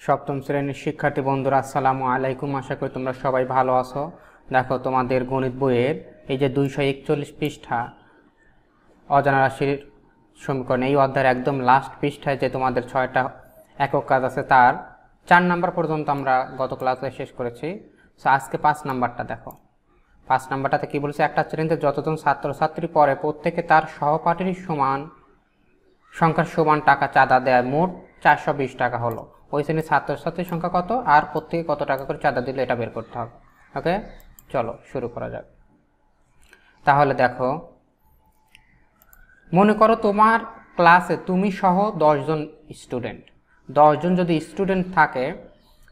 সপ্তম শ্রেণীর শিক্ষার্থী বন্ধুরা আসসালামু আলাইকুম। আশা করি তোমরা সবাই ভালো আছো। দেখো তোমাদের গণিত বইয়ের এই যে 241 পৃষ্ঠা অজানা রাশির সমীকরণ, এই অধ্যায়ের একদম লাস্ট পৃষ্ঠায় যে তোমাদের 6টা একক কাজ আছে তার 4 নাম্বার পর্যন্ত আমরা গত ক্লাসে শেষ করেছি। সো আজকে 5 নাম্বারটা দেখো। 5 নাম্বারটাতে কি বলছে, একটা শ্রেণীতে যতজন ছাত্রছাত্রী পড়ে প্রত্যেকে তার সহপাঠীর সমান সংখ্যার সমান টাকা চাঁদা দেয়, মোট 420 টাকা হলো। ওই শ্রেণীর ছাত্রছাত্রীর সংখ্যা কত আর প্রত্যেকে কত টাকা করে চাঁদা দিলে এটা বের করতে হবে। ওকে, চলো শুরু করা যাক। তাহলে দেখো, মনে করো তোমার ক্লাসে তুমি সহ 10 জন স্টুডেন্ট। 10 জন যদি স্টুডেন্ট থাকে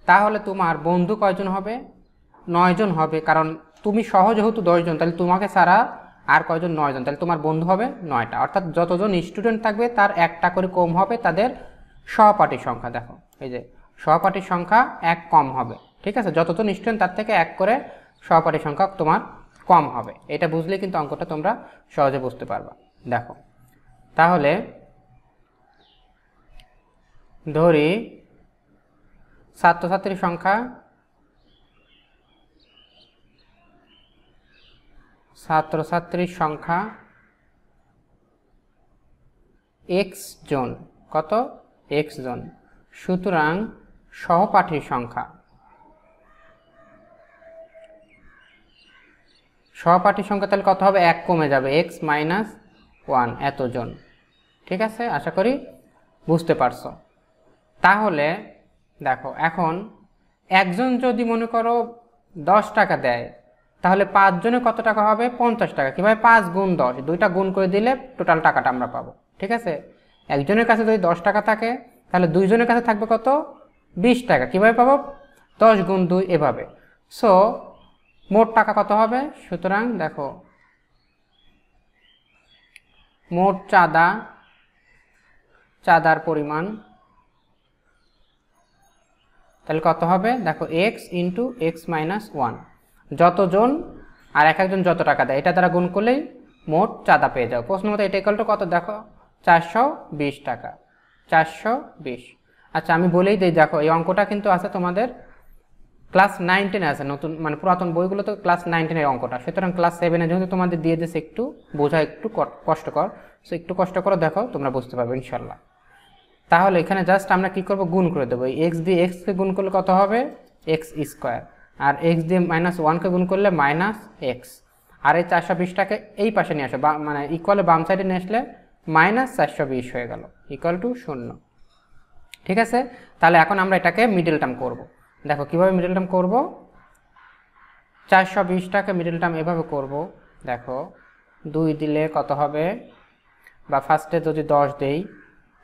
তাহলে তোমার বন্ধু কয়জন হবে? 9 জন হবে, কারণ তুমি সহ যেহেতু 10 জন, তাহলে তোমাকে ছাড়া আর কয়জন? 9 জন, তাহলে তোমার বন্ধু হবে 9টা। অর্থাৎ যতজন স্টুডেন্ট থাকবে তার একটা করে কম হবে তাদের সহপাঠীর সংখ্যা। দেখো এই যে সহপাঠীর সংখ্যা 1 কম হবে, ঠিক আছে? যতজন স্টুডেন্ট তার থেকে 1 করে সহপাঠীর সংখ্যা তোমার কম হবে। এটা বুঝলে কিন্তু অঙ্কটা তোমরা সহজে বুঝতে পারবা। দেখো তাহলে ধরি ছাত্রছাত্রীর সংখ্যা x জন। কত? x জন। সুতরাং সহপাঠীর সংখ্যা তাহলে কত হবে? 1 কমে যাবে, x - 1 এতজন। ঠিক আছে, আশা করি বুঝতে পারছো। তাহলে দেখো, এখন একজন যদি মনে করো 10 টাকা দেয় তাহলে 5 জনে কত টাকা হবে? 50 টাকা। কিভাবে? 5 গুণ 10, দুইটা গুণ করে দিলে টোটাল টাকাটা আমরা পাবো। ঠিক আছে, একজনের কাছে যদি 10 টাকা থাকে তাহলে দুইজনের কাছে থাকবে কত? 20 টাকা। কিভাবে পাবো? 10 গুণ 2 এভাবে। সো মোট টাকা কত হবে? সুতরাং দেখো, মোট চাঁদার পরিমাণ তাহলে কত হবে? দেখো x ইন্টু x - 1, যতজন আর এক একজন যত টাকা দেয় এটা দ্বারা গুণ করলেই মোট চাঁদা পেয়ে যাও। প্রশ্ন মতো এটা ইকুয়াল টু কত? দেখো 420 টাকা। 420। আচ্ছা আমি বলেই দিই, দেখো এই অঙ্কটা কিন্তু আছে তোমাদের ক্লাস 9-10 আছে, নতুন মানে পুরাতন বইগুলো তো ক্লাস 9-10 এর অঙ্কটা। সুতরাং ক্লাস 7 এ যেহেতু তোমাদের দিয়ে দিয়েছে, একটু বোঝা একটু কষ্টকর। সো একটু কষ্ট করে দেখো, তোমরা বুঝতে পারবে ইনশাল্লাহ। তাহলে এখানে জাস্ট আমরা কি করব? গুণ করে দেবো। এই x দিয়ে x কে গুণ করলে কত হবে? x square. আর x দিয়ে -1 কে গুণ করলে -x। আর এই 420টাকে এই পাশে নিয়ে আসো, মানে ইকুয়ালে বাম সাইডে নিয়ে আসলে -420 হয়ে গেল, ইকুয়াল টু 0। ঠিক আছে, তাহলে এখন আমরা এটাকে মিডল টার্ম করব। দেখো কিভাবে মিডল টার্ম করব। 420টাকে মিডল টার্ম এভাবে করব। দেখো 2 দিলে কত হবে? বা ফার্স্টে যদি 10 দেই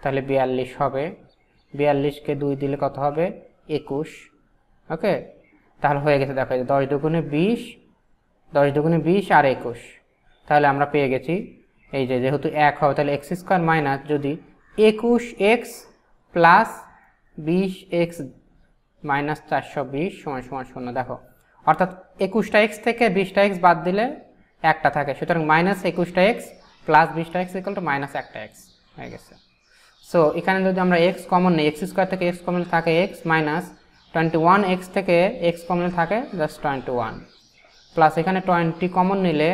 তাহলে 42 হবে। 42কে 2 দিলে কত হবে? 21। ওকে, তাহলে হয়ে গেছে। দেখো 10 দুগুণে 20, 10 দুগুণে 20 আর 21। তাহলে আমরা পেয়ে গেছি এই যে যেহেতু 1 হবে তাহলে x স্কোয়ার মাইনাস যদি 21x প্লাস 20x মাইনাস 420 সমান 0। দেখো অর্থাৎ 21টা x থেকে 20টা x বাদ দিলে একটা থাকে, সুতরাং -21টা x প্লাস 20টা x ইকুয়াল টু -1টা x হয়ে গেছে। সো এখানে যদি আমরা x কমন নেই, x স্কোয়ার থেকে x কমন থাকে x, মাইনাস 21x থেকে x কমন থাকে জাস্ট 21, প্লাস এখানে 20 কমন নিলে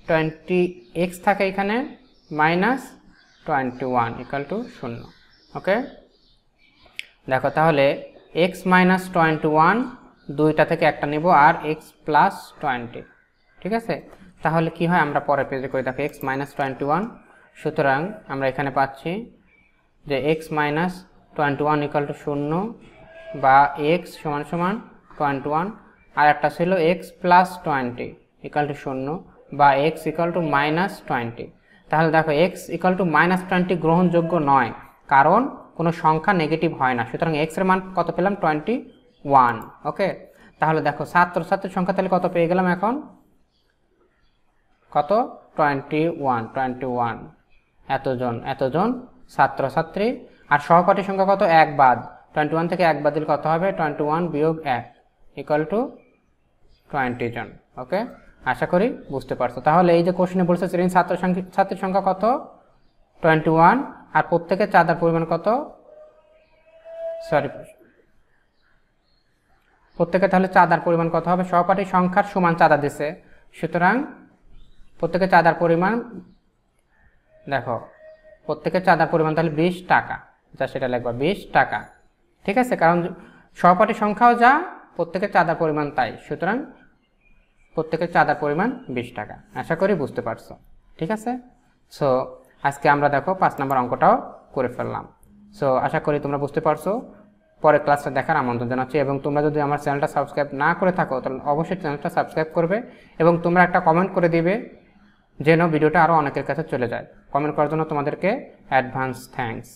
20x থাকে এখানে -21 ইকুয়াল টু 0। ওকে, দেখো তাহলে x - 21, দুইটা থেকে একটা নেব আর x প্লাস 20। ঠিক আছে, তাহলে কি হয় আমরা পরের পেজে করে দেখো x - 21। সুতরাং আমরা এখানে পাচ্ছি যে x - 21 ইকুয়াল টু 0 বা x সমান 21, আর একটা ছিল x প্লাস 20 ইকুয়াল টু 0 বা x ইকুয়াল টু -20। তাহলে দেখো x ইকুয়াল টু -20 গ্রহণযোগ্য নয়, কারণ কোনো সংখ্যা নেগেটিভ হয় না। সুতরাং x এর মান কত পেলাম? 21। ওকে, তাহলে দেখো ছাত্রছাত্রীর সংখ্যা তাহলে কত পেয়ে গেলাম এখন? কত? 21 এতজন ছাত্রছাত্রী। আর সহপাঠীর সংখ্যা কত? 1 বাদ। 21 থেকে 1 বাদ দিলে কত হবে? 21 বিয়োগ 1 ইকুয়াল টু 20 জন। ওকে, আশা করি বুঝতে পারছো। তাহলে এই যে কোশ্চেনে বলছে শ্রেণীর ছাত্রীর সংখ্যা কত? 21, আর প্রত্যেকের চাঁদার পরিমাণ কত? সরি প্রত্যেকে তাহলে চাঁদার পরিমাণ কত হবে, সহপাঠী সংখ্যার সমান চাঁদা দিছে, সুতরাং প্রত্যেকে চাঁদার পরিমাণ দেখো প্রত্যেকের চাঁদার পরিমাণ তাহলে 20 টাকা, যা সেটা লিখবা 20 টাকা। ঠিক আছে, কারণ সহপাঠী সংখ্যাও যা প্রত্যেকের চাঁদার পরিমাণ তাই, সুতরাং প্রত্যেকের চাঁদার পরিমাণ 20 টাকা। আশা করি বুঝতে পারছো। ঠিক আছে, সো আজকে আমরা দেখো 5 নম্বর অঙ্কটাও করে ফেললাম। সো আশা করি তোমরা বুঝতে পারছো। পরের ক্লাসটা দেখার আমন্ত্রণ জানাচ্ছি, এবং তোমরা যদি আমার চ্যানেলটা সাবস্ক্রাইব না করে থাকো তাহলে অবশ্যই চ্যানেলটা সাবস্ক্রাইব করবে, এবং তোমরা একটা কমেন্ট করে দিবে যেন ভিডিওটা আরও অনেকের কাছে চলে যায়। কমেন্ট করার জন্য তোমাদেরকে অ্যাডভান্স থ্যাঙ্কস।